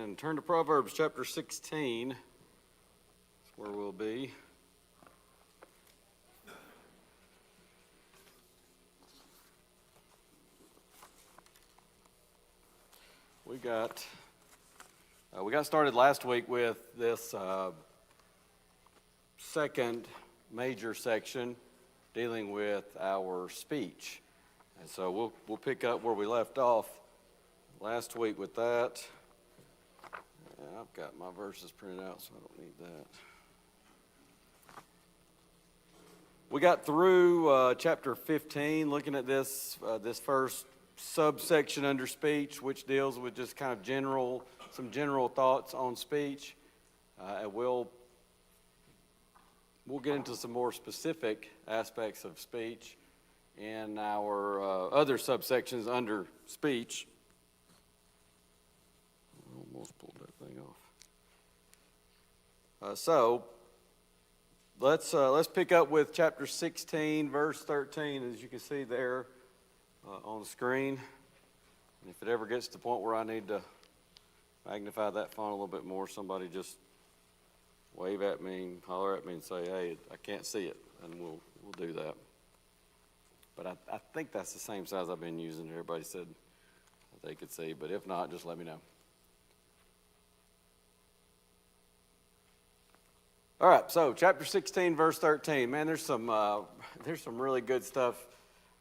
And turn to Proverbs chapter 16. That's where we'll be. We got started last week with this second major section dealing with our speech. And so we'll pick up where we left off last week with that. I've got my verses printed out, so I don't need that. We got through chapter 15, looking at this first subsection under speech, which deals with just kind of some general thoughts on speech. And we'll get into some more specific aspects of speech in our other subsections under speech. I almost pulled that thing off. So let's pick up with chapter 16, verse 13, as you can see there on the screen. And if it ever gets to the point where I need to magnify that font a little bit more, somebody just wave at me, holler at me, and say, "Hey, I can't see it," and we'll do that. But I think that's the same size I've been using. Everybody said they could see, but if not, just let me know. All right, so chapter 16, verse 13. Man, there's some really good stuff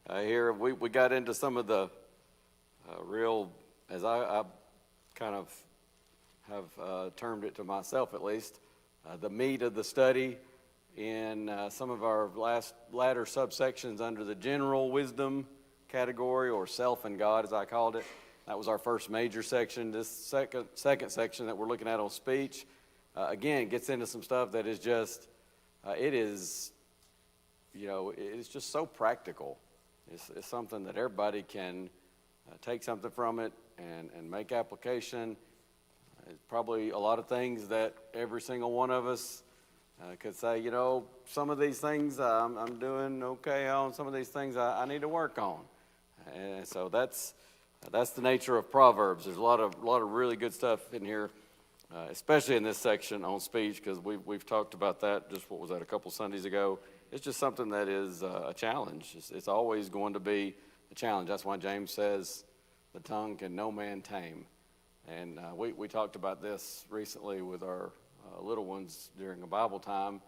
here. We got into some of the real, as I kind of have termed it to myself at least, the meat of the study in some of our latter subsections under the general wisdom category, or self and God, as I called it. That was our first major section. This second section that we're looking at on speech, again, gets into some stuff that is just, it's just so practical. It's something that everybody can take something from it and make application. It's probably a lot of things that every single one of us could say, some of these things I'm doing okay on, some of these things I need to work on. And so that's the nature of Proverbs. There's a lot of really good stuff in here, especially in this section on speech, because we've talked about that. Just what was that, a couple Sundays ago? It's just something that is a challenge. It's always going to be a challenge. That's why James says, "The tongue can no man tame." And we talked about this recently with our little ones during a Bible time,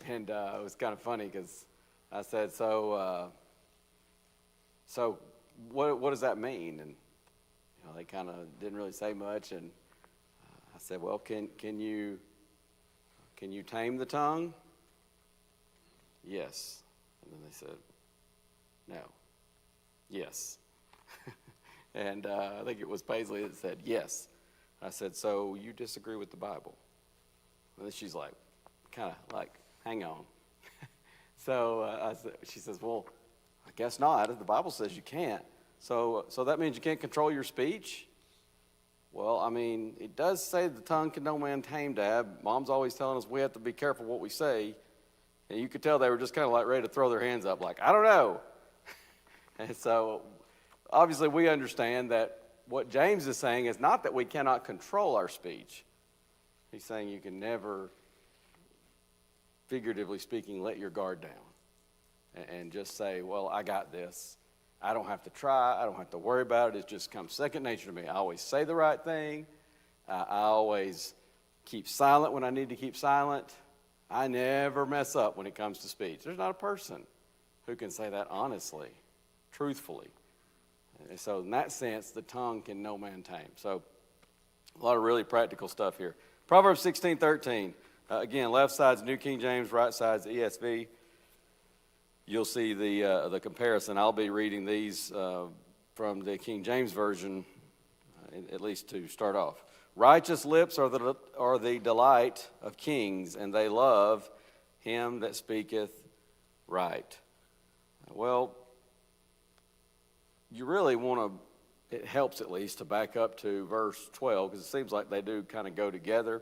and it was kind of funny because I said, "So what does that mean?" And they kind of didn't really say much, and I said, "Well, can you tame the tongue?" "Yes." And then they said, "No." "Yes." And I think it was Paisley that said, "Yes." I said, "So you disagree with the Bible?" And then she's like, kind of like, "Hang on." So she says, "Well, I guess not. The Bible says you can't. So that means you can't control your speech?" "Well, I mean, it does say the tongue can no man tame, Dad. Mom's always telling us we have to be careful what we say." And you could tell they were just kind of like ready to throw their hands up, like, "I don't know." And so obviously we understand that what James is saying is not that we cannot control our speech. He's saying you can never, figuratively speaking, let your guard down and just say, "Well, I got this. I don't have to try. I don't have to worry about it. It just comes second nature to me. I always say the right thing. I always keep silent when I need to keep silent. I never mess up when it comes to speech." There's not a person who can say that honestly, truthfully. And so in that sense, the tongue can no man tame. So a lot of really practical stuff here. Proverbs 16:13. Again, left side's New King James, right side's ESV. You'll see the comparison. I'll be reading these from the King James Version, at least to start off. "Righteous lips are the delight of kings, and they love him that speaketh right." Well, you really want to, it helps at least to back up to verse 12, because it seems like they do kind of go together.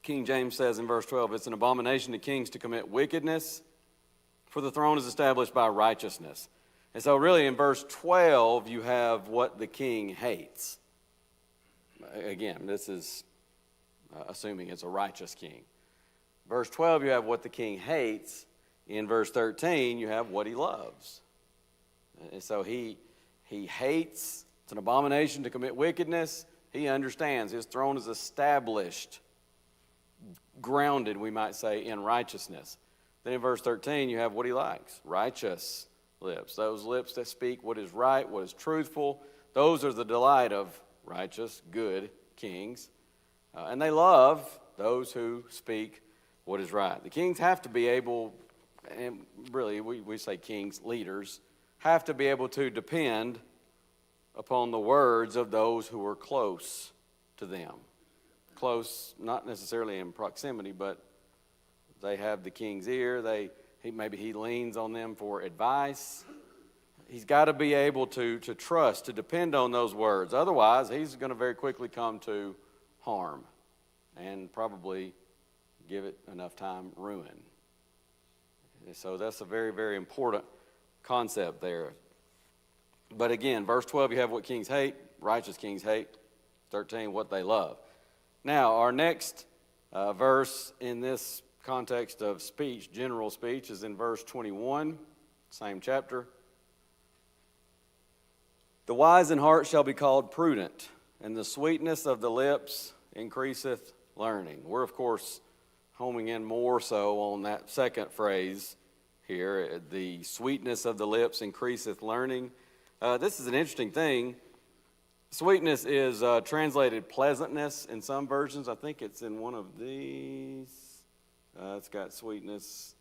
King James says in verse 12, "It's an abomination to kings to commit wickedness, for the throne is established by righteousness." And so really in verse 12, you have what the king hates. Again, this is assuming it's a righteous king. Verse 12, you have what the king hates. In verse 13, you have what he loves. And so he hates, it's an abomination to commit wickedness. He understands his throne is established, grounded, we might say, in righteousness. Then in verse 13, you have what he likes, righteous lips. Those lips that speak what is right, what is truthful. Those are the delight of righteous, good kings. And they love those who speak what is right. The kings have to be able, and really we say kings, leaders, have to be able to depend upon the words of those who are close to them. Close, not necessarily in proximity, but they have the king's ear. Maybe he leans on them for advice. He's got to be able to trust, to depend on those words. Otherwise, he's going to very quickly come to harm and probably, give it enough time, ruin. So that's a very, very important concept there. But again, verse 12, you have what kings hate, righteous kings hate. 13, what they love. Now, our next verse in this context of speech, general speech, is in verse 21, same chapter. The wise in heart shall be called prudent, and the sweetness of the lips increaseth learning. We're, of course, homing in more so on that second phrase here. The sweetness of the lips increaseth learning. This is an interesting thing. Sweetness is translated pleasantness in some versions. I think it's in one of these. It's got sweetness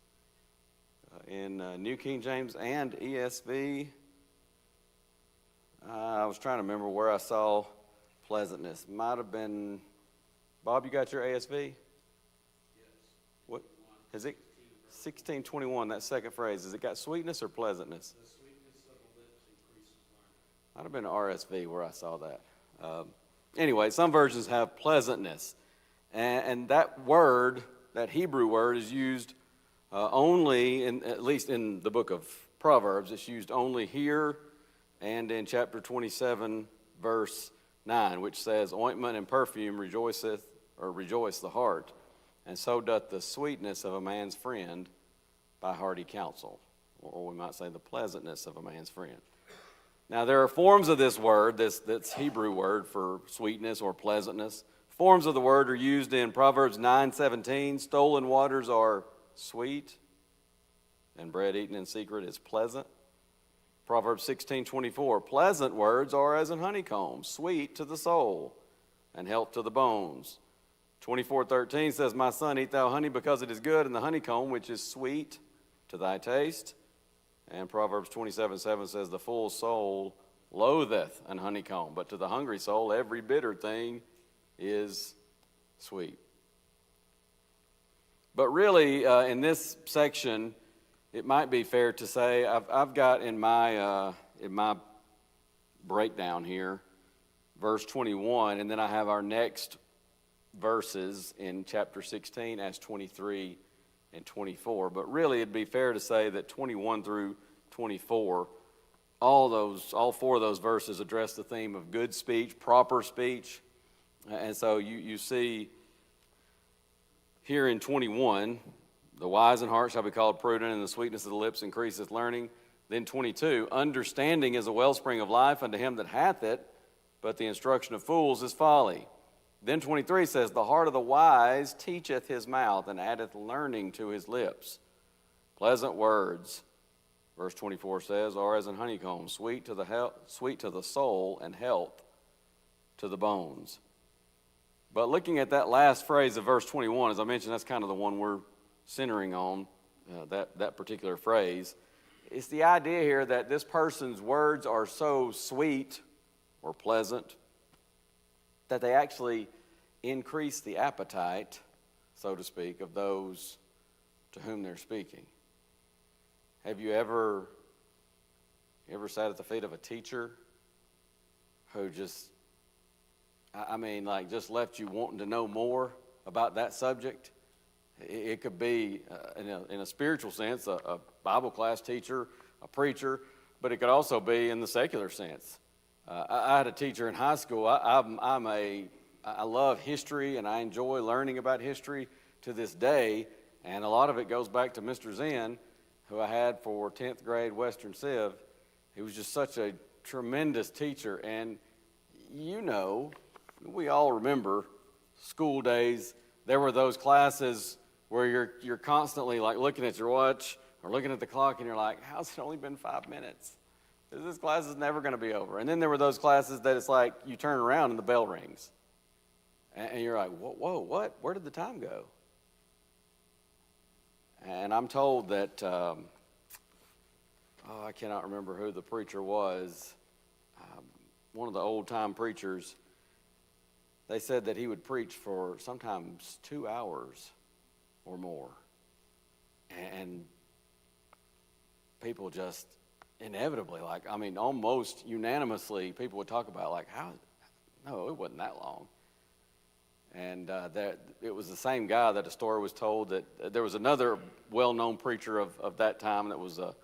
in New King James and ESV. I was trying to remember where I saw pleasantness. Might have been, Bob, you got your ASV? What is it? 1621, that second phrase. Has it got sweetness or pleasantness? The sweetness of the lips increases learning. Might have been RSV where I saw that. Anyway, some versions have pleasantness. And that word, that Hebrew word, is used only, at least in the book of Proverbs, it's used only here and in chapter 27, verse 9, which says, ointment and perfume rejoice the heart, and so doth the sweetness of a man's friend by hearty counsel, or we might say the pleasantness of a man's friend. Now, there are forms of this word, this Hebrew word for sweetness or pleasantness. Forms of the word are used in Proverbs 9:17. Stolen waters are sweet, and bread eaten in secret is pleasant. Proverbs 16:24. Pleasant words are as an honeycomb, sweet to the soul, and health to the bones. 24:13 says, my son, eat thou honey because it is good, and the honeycomb which is sweet to thy taste. And Proverbs 27:7 says, the full soul loatheth an honeycomb, but to the hungry soul every bitter thing is sweet. But really, in this section, it might be fair to say I've got in my breakdown here, verse 21, and then I have our next verses in chapter 16 as 23 and 24. But really, it'd be fair to say that 21 through 24, all four of those verses address the theme of good speech, proper speech. And so you see here in 21, the wise in heart shall be called prudent, and the sweetness of the lips increaseth learning. Then 22, understanding is a wellspring of life unto him that hath it, but the instruction of fools is folly. Then 23 says, the heart of the wise teacheth his mouth, and addeth learning to his lips. Pleasant words, verse 24 says, are as an honeycomb, sweet to the soul, and health to the bones. But looking at that last phrase of verse 21, as I mentioned, that's kind of the one we're centering on, that particular phrase. It's the idea here that this person's words are so sweet or pleasant that they actually increase the appetite, so to speak, of those to whom they're speaking. Have you ever sat at the feet of a teacher who just left you wanting to know more about that subject? It could be, in a spiritual sense, a Bible class teacher, a preacher, but it could also be in the secular sense. I had a teacher in high school. I'm a I love history, and I enjoy learning about history to this day, and a lot of it goes back to Mr. Zen, who I had for 10th grade Western Civ. He was just such a tremendous teacher, and we all remember school days. There were those classes where you're constantly like looking at your watch or looking at the clock, and you're like, how's it only been 5 minutes? This class is never going to be over. And then there were those classes that it's like you turn around and the bell rings. And you're like, whoa, what? Where did the time go? And I'm told that, I cannot remember who the preacher was, one of the old-time preachers. They said that he would preach for sometimes 2 hours or more. And people just inevitably, almost unanimously, people would talk about, no, it wasn't that long. And it was the same guy that a story was told that there was another well-known preacher of that time that was a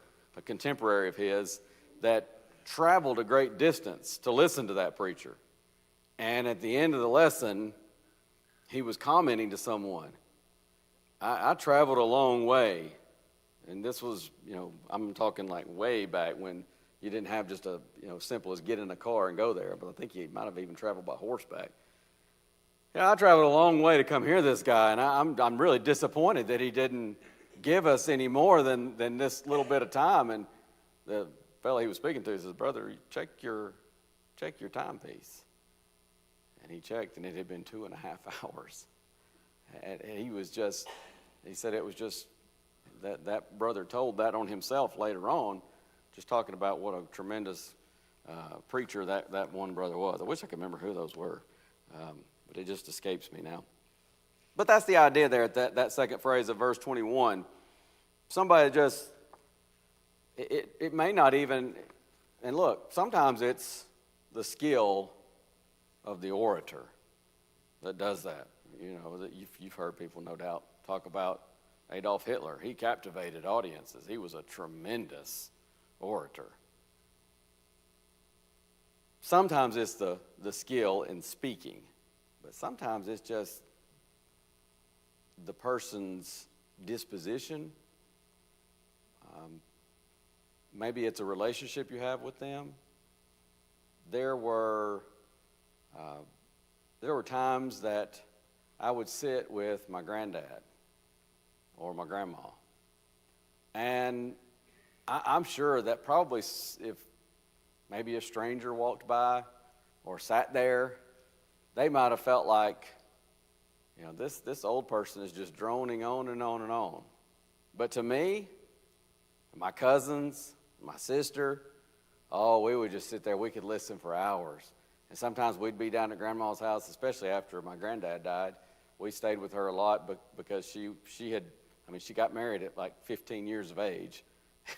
contemporary of his that traveled a great distance to listen to that preacher. And at the end of the lesson, he was commenting to someone, I traveled a long way. And this was, I'm talking like way back when you didn't have just a, simple as get in a car and go there. But I think he might have even traveled by horseback. Yeah, I traveled a long way to come hear this guy, and I'm really disappointed that he didn't give us any more than this little bit of time. And the fellow he was speaking to says, brother, check your timepiece. And he checked, and it had been 2.5 hours. And he said it was just, that brother told that on himself later on, just talking about what a tremendous preacher that one brother was. I wish I could remember who those were, but it just escapes me now. But that's the idea there at that second phrase of verse 21. Somebody just, it may not even, and look, sometimes it's the skill of the orator that does that. That you've heard people, no doubt, talk about Adolf Hitler. He captivated audiences. He was a tremendous orator. Sometimes it's the skill in speaking, but sometimes it's just the person's disposition. Maybe it's a relationship you have with them. There were times that I would sit with my granddad or my grandma. And I'm sure that probably if maybe a stranger walked by or sat there, they might have felt like, this old person is just droning on and on and on. But to me, my cousins, my sister, we would just sit there. We could listen for hours. And sometimes we'd be down at Grandma's house, especially after my granddad died. We stayed with her a lot because she got married at like 15 years of age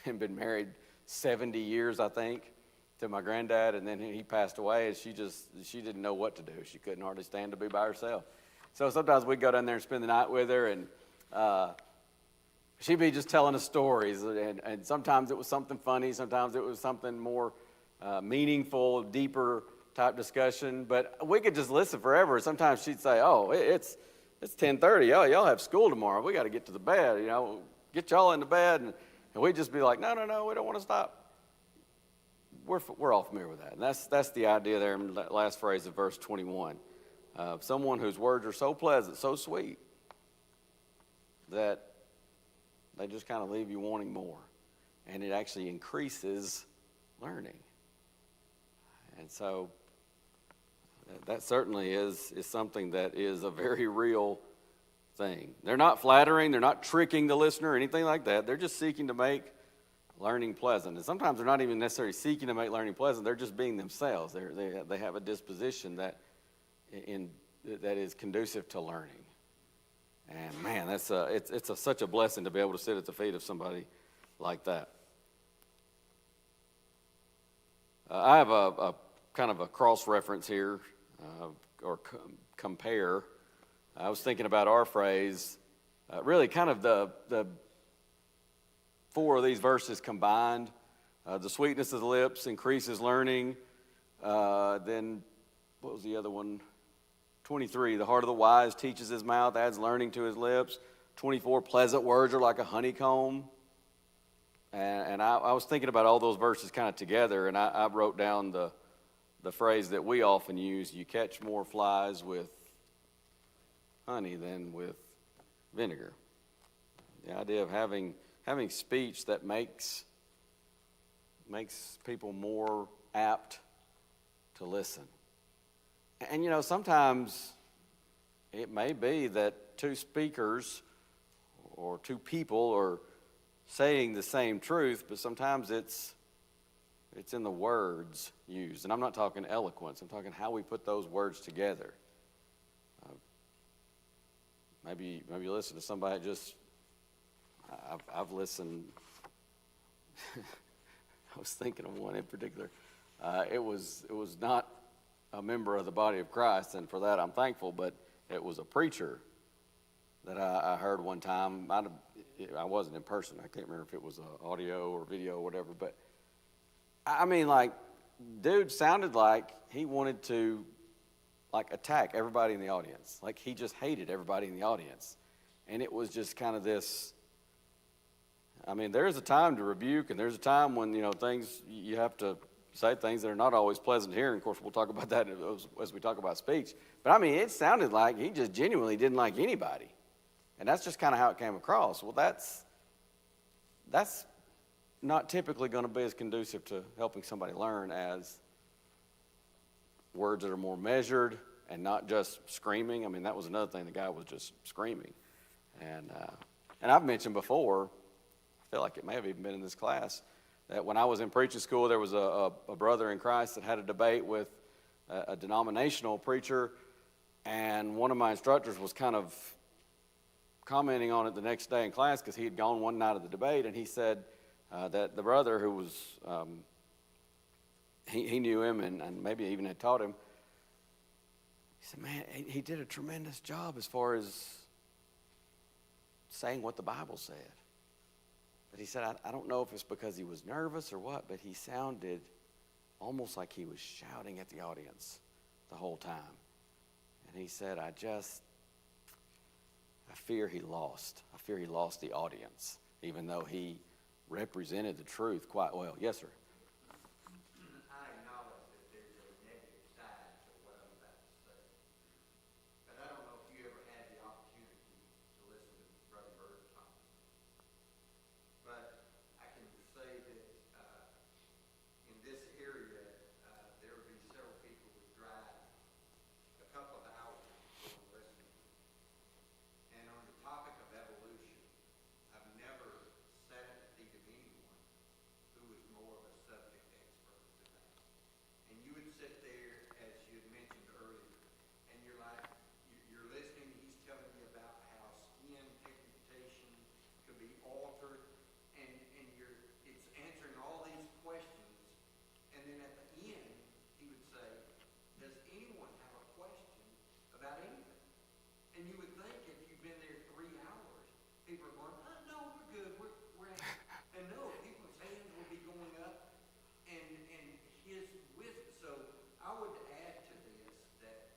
and been married 70 years, I think, to my granddad. And then he passed away, and she didn't know what to do. She couldn't hardly stand to be by herself. So sometimes we'd go down there and spend the night with her, and she'd be just telling us stories. And sometimes it was something funny. Sometimes it was something more meaningful, deeper type discussion. But we could just listen forever. Sometimes she'd say, it's 10:30. Y'all have school tomorrow. We got to get to the bed. Get y'all into bed. And we'd just be like, no, we don't want to stop. We're all familiar with that. And that's the idea there in that last phrase of verse 21. Someone whose words are so pleasant, so sweet, that they just kind of leave you wanting more. And it actually increases learning. And so that certainly is something that is a very real thing. They're not flattering. They're not tricking the listener or anything like that. They're just seeking to make learning pleasant. And sometimes they're not even necessarily seeking to make learning pleasant. They're just being themselves. They have a disposition that is conducive to learning. And man, it's such a blessing to be able to sit at the feet of somebody like that. I have a kind of a cross-reference here, or compare. I was thinking about our phrase, really kind of the four of these verses combined. The sweetness of the lips increases learning. Then, what was the other one? 23, the heart of the wise teaches his mouth, adds learning to his lips. 24, pleasant words are like a honeycomb. And I was thinking about all those verses kind of together, and I wrote down the phrase that we often use: you catch more flies with honey than with vinegar. The idea of having speech that makes people more apt to listen. And sometimes it may be that two speakers or two people are saying the same truth, but sometimes it's in the words used. And I'm not talking eloquence. I'm talking how we put those words together. Maybe you listen to somebody I've listened. I was thinking of one in particular. It was not a member of the body of Christ, and for that I'm thankful, but it was a preacher that I heard one time. I wasn't in person. I can't remember if it was audio or video or whatever, but I mean, dude sounded like he wanted to attack everybody in the audience. Like he just hated everybody in the audience. And it was just kind of this, I mean, there's a time to rebuke, and there's a time when, things, you have to say things that are not always pleasant to hear. And of course, we'll talk about that as we talk about speech. But I mean, it sounded like he just genuinely didn't like anybody. And that's just kind of how it came across. Well, that's not typically going to be as conducive to helping somebody learn as words that are more measured and not just screaming. I mean, that was another thing. The guy was just screaming. And I've mentioned before, I feel like it may have even been in this class, that when I was in preaching school, there was a brother in Christ that had a debate with a denominational preacher, and one of my instructors was kind of commenting on it the next day in class because he had gone one night of the debate, and he said that the brother who was, he knew him and maybe even had taught him, he said, man, he did a tremendous job as far as saying what the Bible said. But he said, I don't know if it's because he was nervous or what, but he sounded almost like he was shouting at the audience the whole time. And he said, I fear he lost. I fear he lost the audience, even though he represented the truth quite well. Yes, sir. I acknowledge that there's a negative side to what I'm about to say. But I don't know if you ever had the opportunity to listen to Brother Bird talk. But I can say that in this area, there would be several people who would drive a couple of hours to listen. And on the topic of evolution, I've never sat at the feet of anyone who was more of a subject expert than that. And you would sit there, as you had mentioned earlier, and you're listening, he's telling you about how skin pigmentation could be altered, and it's answering all these questions, and then at the end, he would say, does anyone have a question about anything? And you would think if you've been there 3 hours, people are going, no, we're good, we're at. And no, people's hands will be going up, and his wisdom. So I would add to this that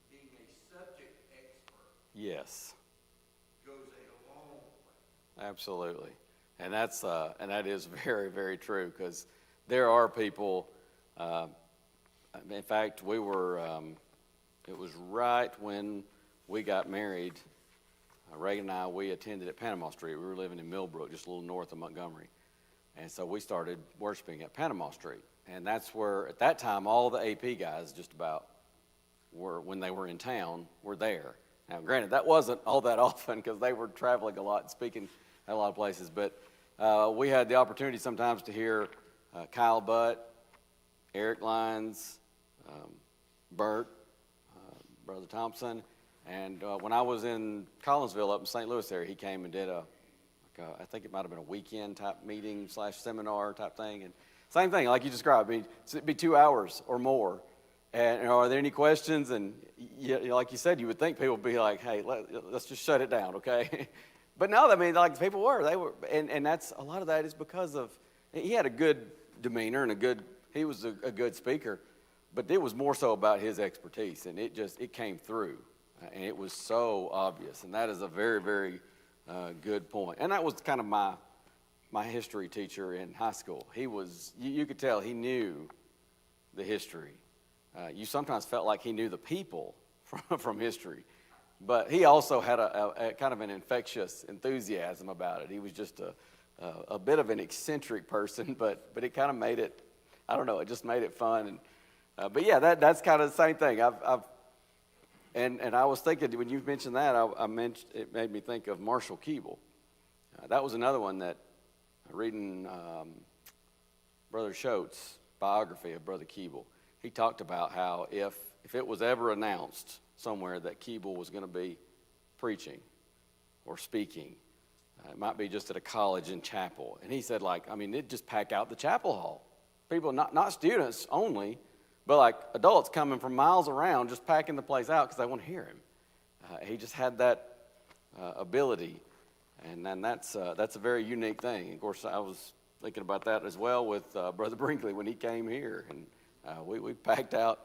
being a subject expert Yes. goes a long way. Absolutely. And that is very, very true, because there are people, in fact, we were, it was right when we got married, Reagan and I, we attended at Panama Street. We were living in Millbrook, just a little north of Montgomery. And so we started worshiping at Panama Street. And that's where, at that time, all the AP guys just about were, when they were in town, were there. Now, granted, that wasn't all that often because they were traveling a lot and speaking at a lot of places. But we had the opportunity sometimes to hear Kyle Butt, Eric Lyons, Bert, Brother Thompson. And when I was in Collinsville up in St. Louis there, he came and did I think it might have been a weekend type meeting / seminar type thing. And same thing, like you described. I mean, it'd be 2 hours or more. And are there any questions? And like you said, you would think people would be like, hey, let's just shut it down, okay? But no, I mean, like people were. And that's, a lot of that is because of, he had a good demeanor and he was a good speaker. but it was more so about his expertise, and it came through, and it was so obvious. And that is a very, very good point. And that was kind of my history teacher in high school. He was, you could tell he knew the history. You sometimes felt like he knew the people from history, but he also had a kind of an infectious enthusiasm about it. He was just a bit of an eccentric person, but it kind of made it, I don't know, it just made it fun. And but yeah, that's kind of the same thing. And I was thinking when you mentioned that, it made me think of Marshall Keeble. That was another one that reading Brother Schultz's biography of Brother Keeble. He talked about how if it was ever announced somewhere that Keeble was going to be preaching or speaking, it might be just at a college in chapel. And he said, it'd just pack out the chapel hall. People, not students only, but like adults coming from miles around, just packing the place out because they want to hear him. He just had that ability, and then that's a very unique thing. Of course, I was thinking about that as well with Brother Brinkley when he came here, and we packed out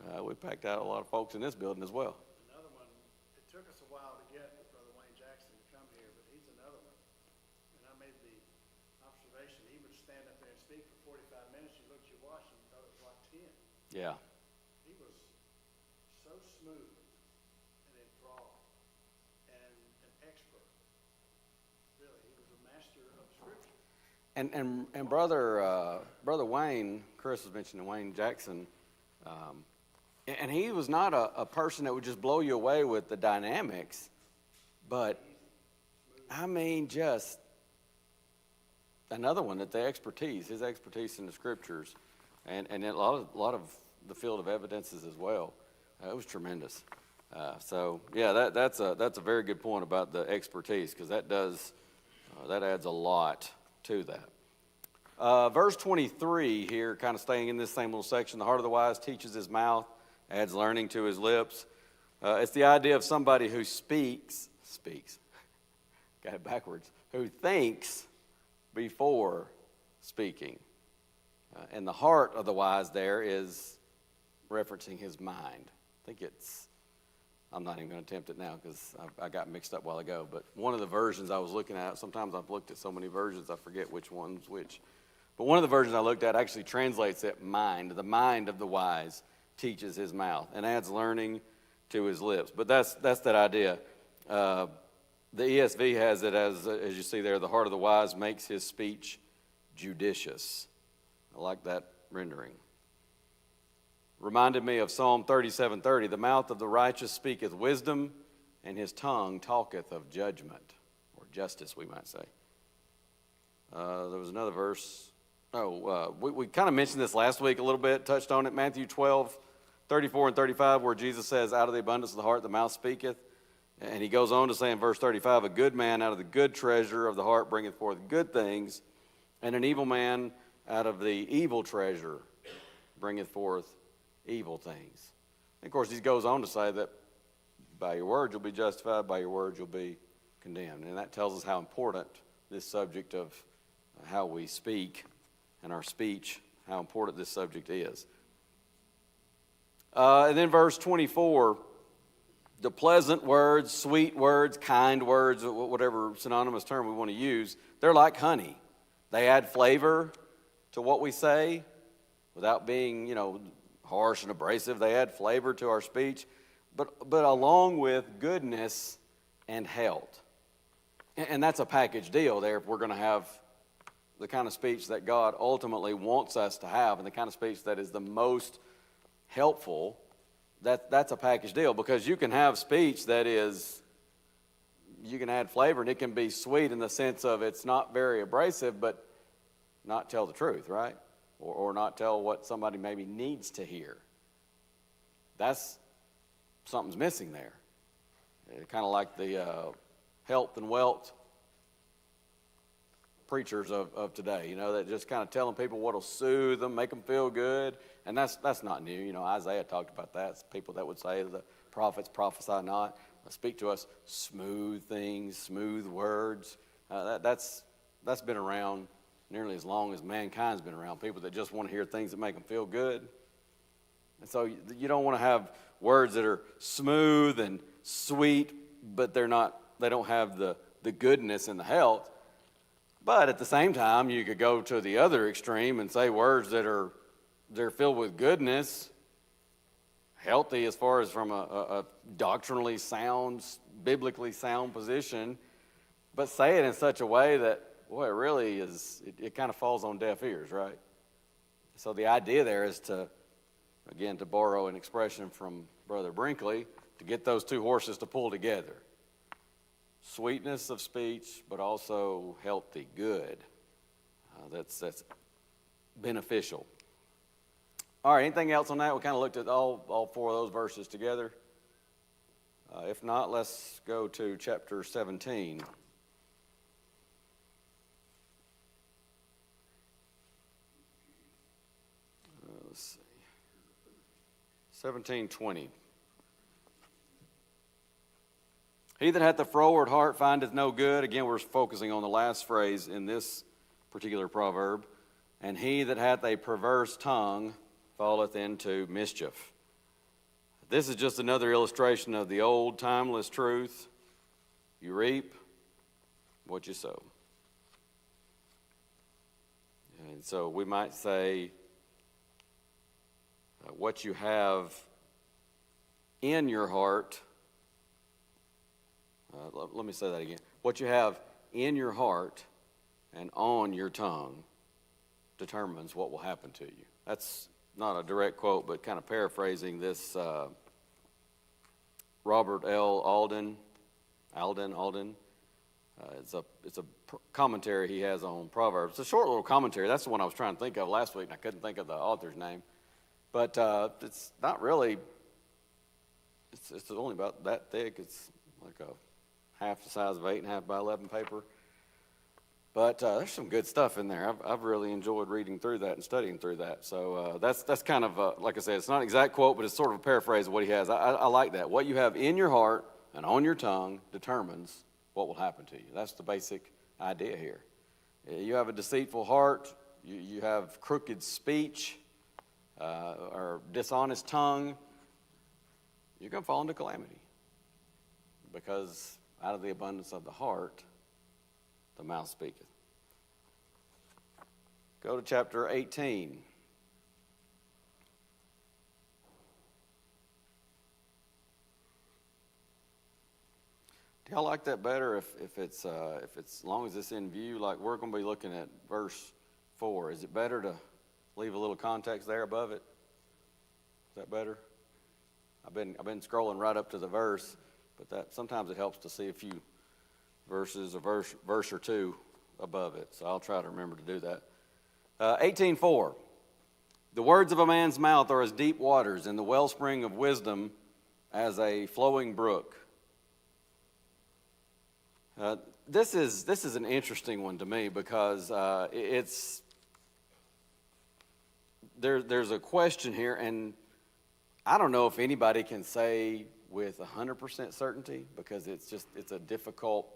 a lot of folks in this building as well. Another one, it took us a while to get Brother Wayne Jackson to come here, but he's another one. And I made the observation, he would stand up there and speak for 45 minutes, you looked at your watch and you thought it was like 10. Yeah. He was so smooth and enthralled and an expert. Really, he was a master of Scripture. And Brother Wayne, Chris was mentioning Wayne Jackson, and he was not a person that would just blow you away with the dynamics, but I mean just another one that his expertise in the Scriptures, and a lot of the field of evidences as well. It was tremendous. So yeah, that's a very good point about the expertise, because that adds a lot to that. Verse 23 here, kind of staying in this same little section, the heart of the wise teaches his mouth, adds learning to his lips. It's the idea of somebody who speaks, got it backwards, who thinks before speaking. And the heart of the wise there is referencing his mind. I'm not even going to attempt it now because I got mixed up a while ago, but one of the versions I was looking at, sometimes I've looked at so many versions I forget which one's which. But one of the versions I looked at actually translates it mind. The mind of the wise teaches his mouth and adds learning to his lips. But that's that idea. The ESV has it as you see there, the heart of the wise makes his speech judicious. I like that rendering. Reminded me of Psalm 37:30. The mouth of the righteous speaketh wisdom, and his tongue talketh of judgment, or justice, we might say. There was another verse. We kind of mentioned this last week a little bit, touched on it. Matthew 12:34 and 35, where Jesus says, out of the abundance of the heart the mouth speaketh. And he goes on to say in verse 35, a good man out of the good treasure of the heart bringeth forth good things, and an evil man out of the evil treasure bringeth forth evil things. And of course, he goes on to say that by your words you'll be justified, by your words you'll be condemned. And that tells us how important this subject of how we speak and our speech, how important this subject is. And then verse 24, the pleasant words, sweet words, kind words, whatever synonymous term we want to use, they're like honey. They add flavor to what we say without being, harsh and abrasive. They add flavor to our speech, but along with goodness and health. And that's a package deal there if we're going to have the kind of speech that God ultimately wants us to have and the kind of speech that is the most helpful. That's a package deal, because you can have speech that you can add flavor and it can be sweet in the sense of it's not very abrasive, but not tell the truth, right? Or not tell what somebody maybe needs to hear. Something's missing there. Kind of like the health and wealth preachers of today, that just kind of telling people what'll soothe them, make them feel good. And that's not new. Isaiah talked about that. It's people that would say the prophets prophesy not. Speak to us smooth things, smooth words. That's been around nearly as long as mankind's been around. People that just want to hear things that make them feel good. And so you don't want to have words that are smooth and sweet, but they don't have the goodness and the health. But at the same time, you could go to the other extreme and say words they're filled with goodness, healthy as far as from a doctrinally sound, biblically sound position, but say it in such a way that, boy, it really is, it kind of falls on deaf ears, right? So the idea there is to borrow an expression from Brother Brinkley, to get those two horses to pull together. Sweetness of speech, but also healthy, good. That's beneficial. All right, anything else on that? We kind of looked at all four of those verses together. If not, let's go to chapter 17. Let's see. 17:20. He that hath a froward heart findeth no good. Again, we're focusing on the last phrase in this particular proverb. And he that hath a perverse tongue falleth into mischief. This is just another illustration of the old timeless truth. You reap what you sow. And so we might say, what you have in your heart, let me say that again. What you have in your heart and on your tongue determines what will happen to you. That's not a direct quote, but kind of paraphrasing this Robert L. Alden. It's a commentary he has on Proverbs. It's a short little commentary. That's the one I was trying to think of last week, and I couldn't think of the author's name. But it's not really, it's only about that thick. It's like a half the size of 8.5 by 11 paper. But there's some good stuff in there. I've really enjoyed reading through that and studying through that. So that's kind of, like I said, it's not an exact quote, but it's sort of a paraphrase of what he has. I like that. What you have in your heart and on your tongue determines what will happen to you. That's the basic idea here. You have a deceitful heart, you have crooked speech, or dishonest tongue, you're going to fall into calamity. Because out of the abundance of the heart, the mouth speaketh. Go to chapter 18. Do y'all like that better if it's as long as it's in view? Like we're going to be looking at verse 4. Is it better to leave a little context there above it? Is that better? I've been scrolling right up to the verse, but that sometimes it helps to see a few verses, a verse or two above it. So I'll try to remember to do that. 18:4. The words of a man's mouth are as deep waters, and the wellspring of wisdom as a flowing brook. This is an interesting one to me because there's a question here, and I don't know if anybody can say with 100% certainty because it's a difficult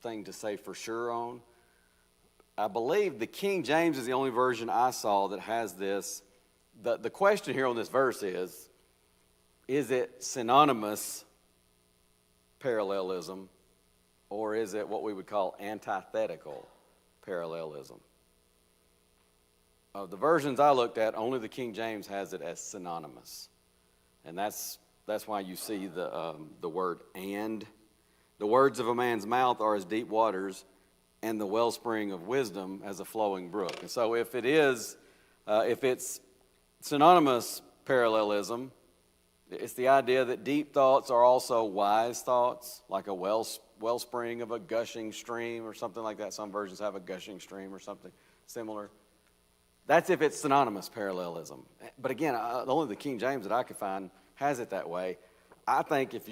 thing to say for sure on. I believe the King James is the only version I saw that has this. The question here on this verse is it synonymous parallelism, or is it what we would call antithetical parallelism? Of the versions I looked at, only the King James has it as synonymous. And that's why you see the word "and." The words of a man's mouth are as deep waters, and the wellspring of wisdom as a flowing brook. And so if it's synonymous parallelism, it's the idea that deep thoughts are also wise thoughts, like a wellspring of a gushing stream or something like that. Some versions have a gushing stream or something similar. That's if it's synonymous parallelism. But again, only the King James that I could find has it that way. I think if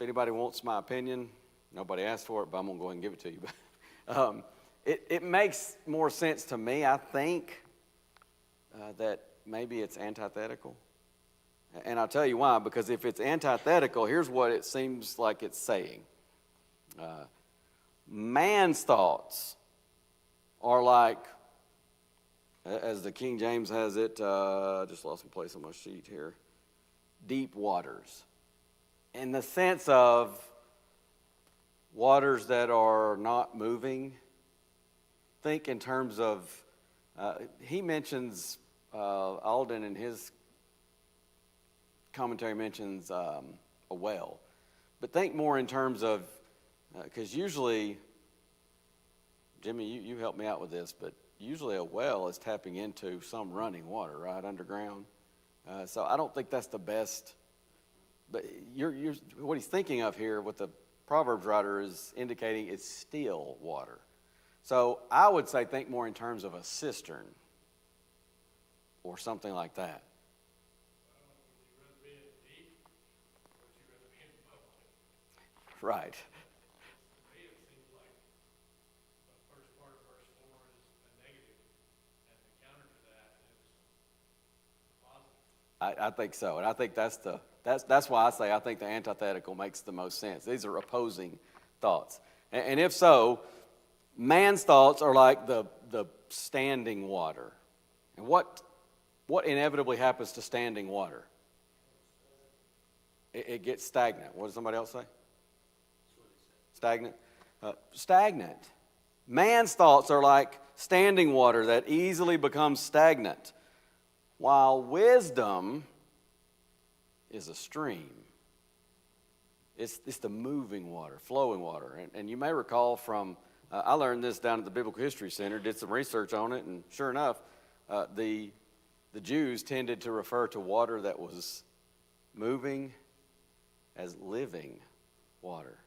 anybody wants my opinion, nobody asked for it, but I'm going to go ahead and give it to you. It makes more sense to me, I think, that maybe it's antithetical. And I'll tell you why, because if it's antithetical, here's what it seems like it's saying. Man's thoughts are like as the King James has it, just lost my place on my sheet here, deep waters. In the sense of waters that are not moving. Think in terms of, he mentions, Alden in his commentary mentions a well. But think more in terms of, because usually, Jimmy, you help me out with this, but usually a well is tapping into some running water, right, underground. So I don't think that's the best. But what he's thinking of here, what the Proverbs writer is indicating, is still water. So I would say think more in terms of a cistern or something like that. Right. I think so, and I think that's why I say I think the antithetical makes the most sense. These are opposing thoughts, and if so, man's thoughts are like the standing water. And what inevitably happens to standing water? It gets stagnant. What does somebody else say? Stagnant. Stagnant. Man's thoughts are like standing water that easily becomes stagnant, while wisdom is a stream. It's the moving water, flowing water. And you may recall from, I learned this down at the Biblical History Center, did some research on it, and sure enough, the Jews tended to refer to water that was moving as living water,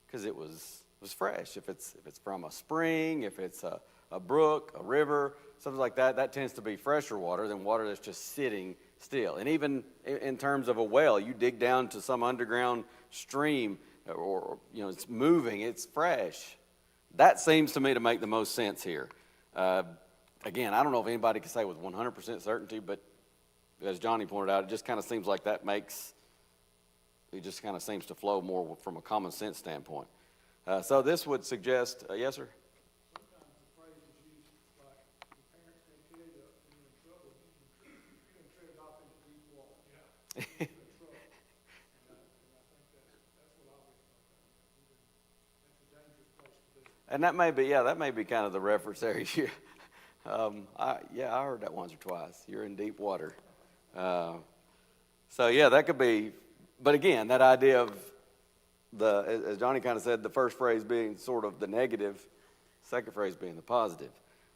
because it was fresh. If it's from a spring, if it's a brook, a river, something like that, that tends to be fresher water than water that's just sitting still. And even in terms of a well, you dig down to some underground stream, or it's moving, it's fresh. That seems to me to make the most sense here. Again, I don't know if anybody can say with 100% certainty, but as Johnny pointed out, it just kind of seems like it just kind of seems to flow more from a common sense standpoint. So this would suggest, yes, sir? Sometimes the phrase is used like your parents say, kid, you're in trouble. You're going to tread off into deep water. Yeah. You're in trouble. And I think that's what I was talking about. That's a dangerous place to be. And that may be kind of the reference there. I heard that once or twice. You're in deep water. So yeah, that could be. But again, that idea of as Johnny kind of said, the first phrase being sort of the negative, second phrase being the positive.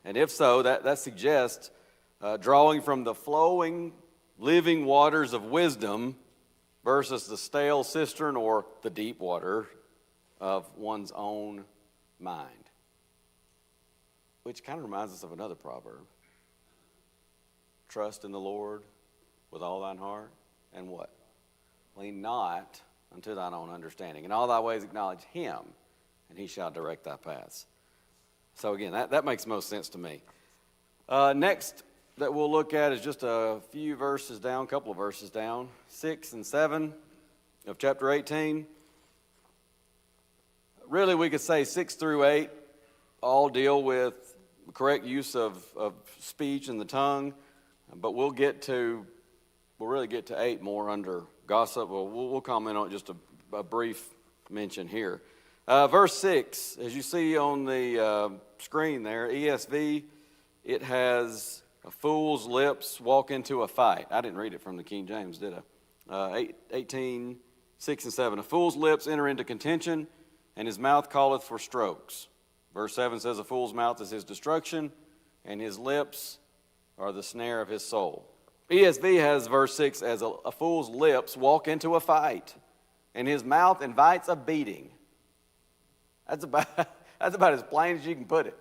And if so, that suggests drawing from the flowing, living waters of wisdom versus the stale cistern or the deep water of one's own mind. Which kind of reminds us of another proverb. Trust in the Lord with all thine heart, and what? Lean not unto thine own understanding. In all thy ways acknowledge him, and he shall direct thy paths. So again, that makes most sense to me. Next that we'll look at is just a few verses down, a couple of verses down, 6 and 7 of chapter 18. Really, we could say 6 through 8 all deal with correct use of speech and the tongue, but we'll really get to 8 more under gossip. We'll comment on just a brief mention here. Verse 6, as you see on the screen there, ESV, it has a fool's lips walk into a fight. I didn't read it from the King James, did I? 18, 6 and 7. A fool's lips enter into contention, and his mouth calleth for strokes. Verse 7 says, a fool's mouth is his destruction, and his lips are the snare of his soul. ESV has verse 6 as a fool's lips walk into a fight, and his mouth invites a beating. That's about as plain as you can put it.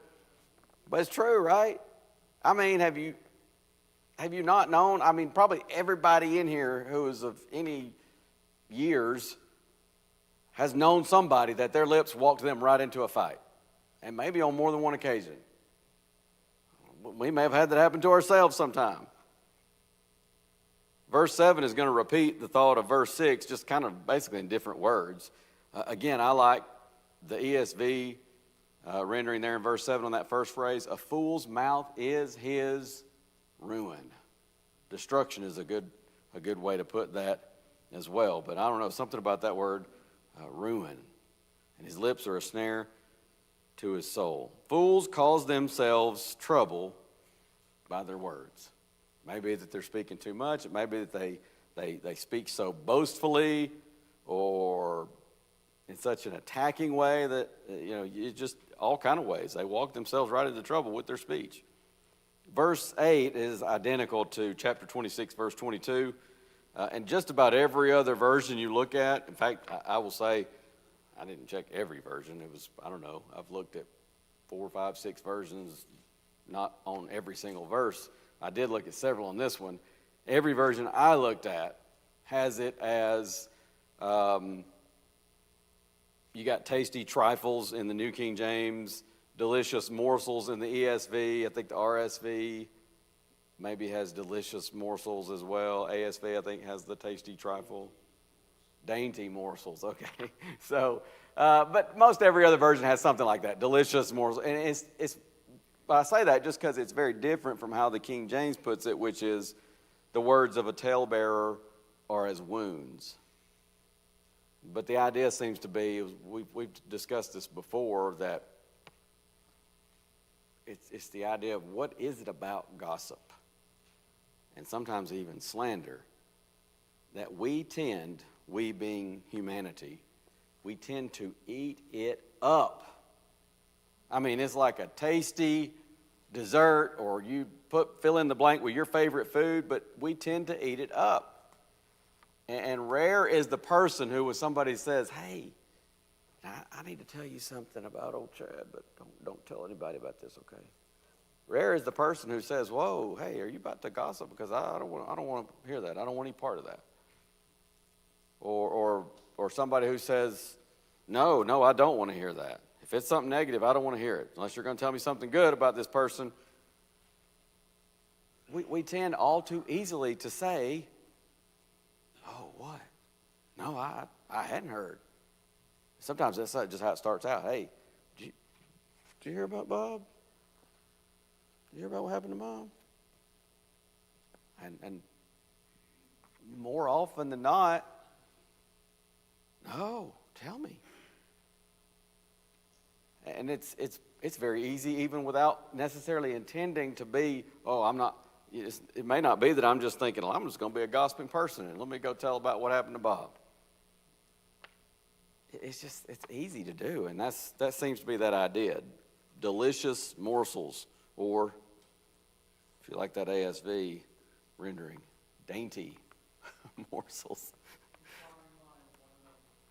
But it's true, right? I mean, have you not known? I mean, probably everybody in here who is of any years has known somebody that their lips walked them right into a fight, and maybe on more than one occasion. We may have had that happen to ourselves sometime. Verse 7 is going to repeat the thought of verse 6, just kind of basically in different words. Again, I like the ESV rendering there in verse 7 on that first phrase. A fool's mouth is his ruin. Destruction is a good way to put that as well. But I don't know, something about that word, ruin. And his lips are a snare to his soul. Fools cause themselves trouble by their words. Maybe that they're speaking too much. It may be that they speak so boastfully or in such an attacking way that, it's just all kind of ways. They walk themselves right into trouble with their speech. Verse 8 is identical to chapter 26, verse 22. And just about every other version you look at, in fact, I will say, I didn't check every version. It was, I don't know, I've looked at 4, 5, 6 versions, not on every single verse. I did look at several on this one. Every version I looked at has it as, you got tasty trifles in the New King James, delicious morsels in the ESV. I think the RSV maybe has delicious morsels as well. ASV, I think, has the tasty trifle. Dainty morsels, okay. So, but most every other version has something like that, delicious morsels. And it's I say that just because it's very different from how the King James puts it, which is the words of a talebearer are as wounds. But the idea seems to be, we've discussed this before, that it's the idea of what is it about gossip, and sometimes even slander, that we being humanity, we tend to eat it up. I mean, it's like a tasty dessert, or you fill in the blank with your favorite food, but we tend to eat it up. And rare is the person who, when somebody says, hey, I need to tell you something about old Chad, but don't tell anybody about this, okay? Rare is the person who says, whoa, hey, are you about to gossip? Because I don't want to hear that. I don't want any part of that. Or somebody who says, no, I don't want to hear that. If it's something negative, I don't want to hear it. Unless you're going to tell me something good about this person. We tend all too easily to say, oh, what? No, I hadn't heard. Sometimes that's just how it starts out. Hey, did you hear about Bob? Did you hear about what happened to Mom? And more often than not, no, tell me. And it's very easy, even without necessarily intending to be, I'm not, it may not be that I'm just thinking, I'm just going to be a gossiping person, and let me go tell about what happened to Bob. It's easy to do, and that seems to be that idea. Delicious morsels, or if you like that ASV rendering, dainty morsels.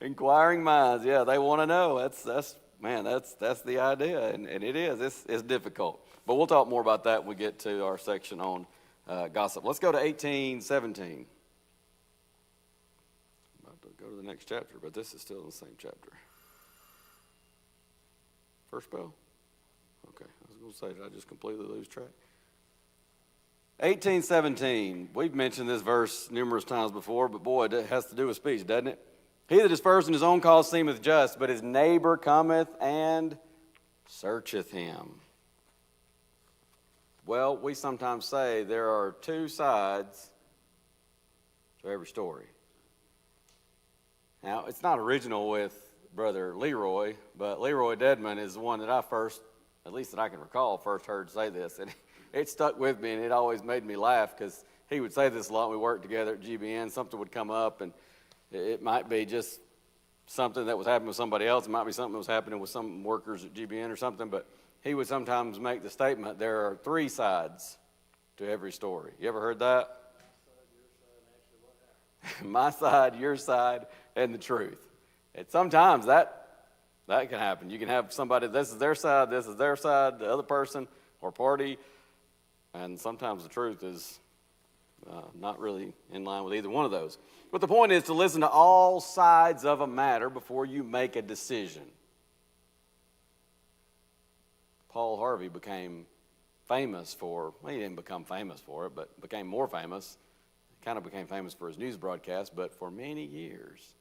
Inquiring minds, yeah, they want to know. That's the idea, and it is. It's difficult. But we'll talk more about that when we get to our section on gossip. Let's go to 18:17. About to go to the next chapter, but this is still in the same chapter. First bell? Okay, I was going to say, did I just completely lose track? 18:17. We've mentioned this verse numerous times before, but boy, it has to do with speech, doesn't it? He that is first in his own cause seemeth just, but his neighbor cometh and searcheth him. Well, we sometimes say there are two sides to every story. Now, it's not original with Brother Leroy, but Leroy Dedman is the one that I first, at least that I can recall, first heard say this. And it stuck with me, and it always made me laugh because he would say this a lot. We worked together at GBN. Something would come up, and it might be just something that was happening with somebody else. It might be something that was happening with some workers at GBN or something, but he would sometimes make the statement, there are three sides to every story. You ever heard that? My side, your side, and the truth. And sometimes that can happen. You can have somebody, this is their side, the other person or party, and sometimes the truth is not really in line with either one of those. But the point is to listen to all sides of a matter before you make a decision. Paul Harvey became famous for, well, he didn't become famous for it, but became more famous. Kind of became famous for his news broadcast, but for many years,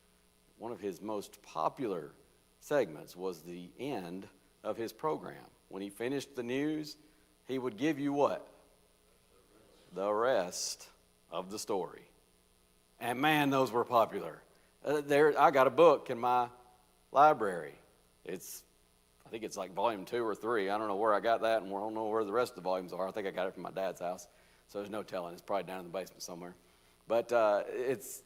one of his most popular segments was the end of his program. When he finished the news, he would give you what? the rest of the story. And man, those were popular. I got a book in my library. I think it's like volume 2 or 3. I don't know where I got that, and I don't know where the rest of the volumes are. I think I got it from my dad's house, so there's no telling. It's probably down in the basement somewhere. But it's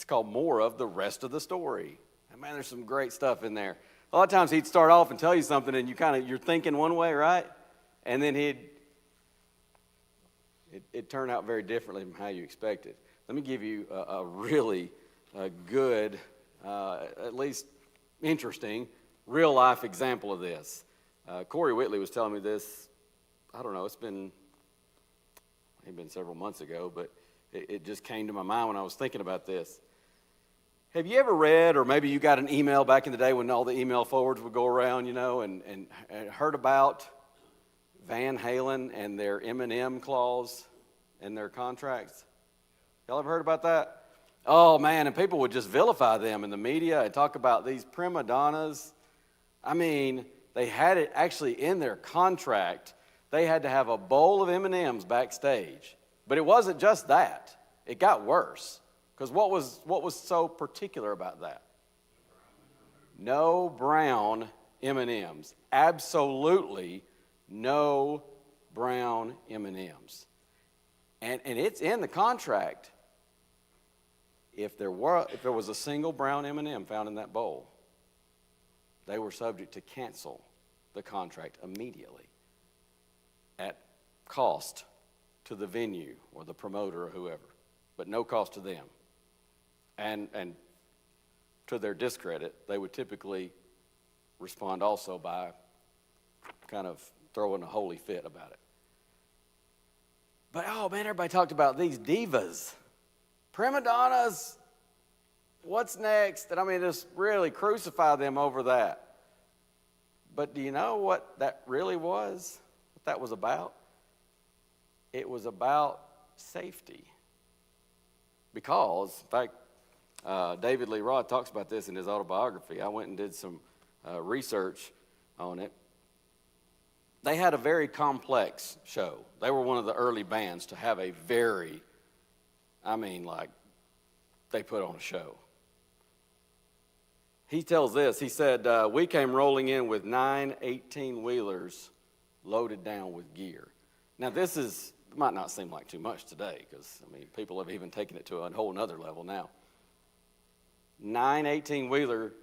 called More of the Rest of the Story. And man, there's some great stuff in there. A lot of times he'd start off and tell you something, and you're thinking one way, right? And then it turned out very differently from how you expected. Let me give you a really good, at least interesting, real-life example of this. Corey Whitley was telling me this, I don't know, it's been several months ago, but it just came to my mind when I was thinking about this. Have you ever read, or maybe you got an email back in the day when all the email forwards would go around, and heard about Van Halen and their M&M clause in their contracts? Y'all ever heard about that? Oh, man, and people would just vilify them in the media and talk about these prima donnas. I mean, they had it actually in their contract. They had to have a bowl of M&Ms backstage. But it wasn't just that. It got worse. Because what was so particular about that? No brown M&Ms. Absolutely no brown M&Ms. And it's in the contract. If there was a single brown M&M found in that bowl, they were subject to cancel the contract immediately at cost to the venue or the promoter or whoever, but no cost to them. And to their discredit, they would typically respond also by kind of throwing a holy fit about it. But, oh, man, everybody talked about these divas. Prima donnas, what's next? And, I mean, just really crucify them over that. But do you know what that really was? What that was about? It was about safety. Because, in fact, David Lee Roth talks about this in his autobiography. I went and did some research on it. They had a very complex show. They were one of the early bands to have a very, they put on a show. He tells this, he said, we came rolling in with 9 18-wheelers loaded down with gear. Now this might not seem like too much today because, people have even taken it to a whole nother level now. 9 18-wheeler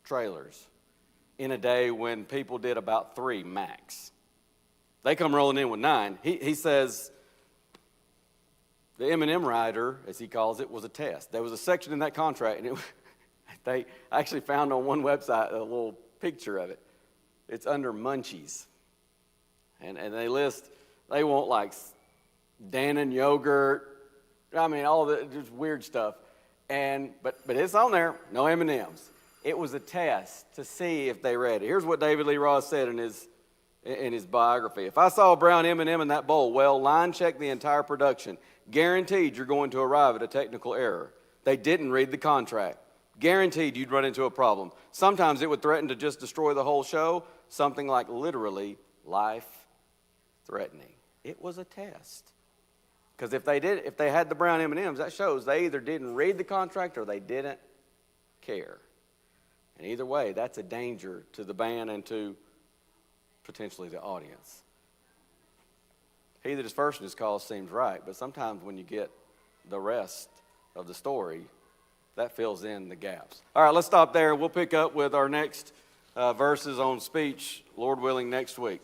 trailers in a day when people did about 3 max. They come rolling in with 9. He says the M&M rider, as he calls it, was a test. There was a section in that contract, and they actually found on one website a little picture of it. It's under munchies. And they want like Dannon yogurt, all the just weird stuff. But it's on there, no M&Ms. It was a test to see if they read it. Here's what David Lee Roth said in his biography. If I saw a brown M&M in that bowl, well, line check the entire production. Guaranteed you're going to arrive at a technical error. They didn't read the contract. Guaranteed you'd run into a problem. Sometimes it would threaten to just destroy the whole show, something like literally life-threatening. It was a test. Because if they had the brown M&Ms, that shows they either didn't read the contract or they didn't care. And either way, that's a danger to the band and to potentially the audience. He that is first in his cause seems right, but sometimes when you get the rest of the story, that fills in the gaps. All right, let's stop there. We'll pick up with our next verses on speech, Lord willing, next week.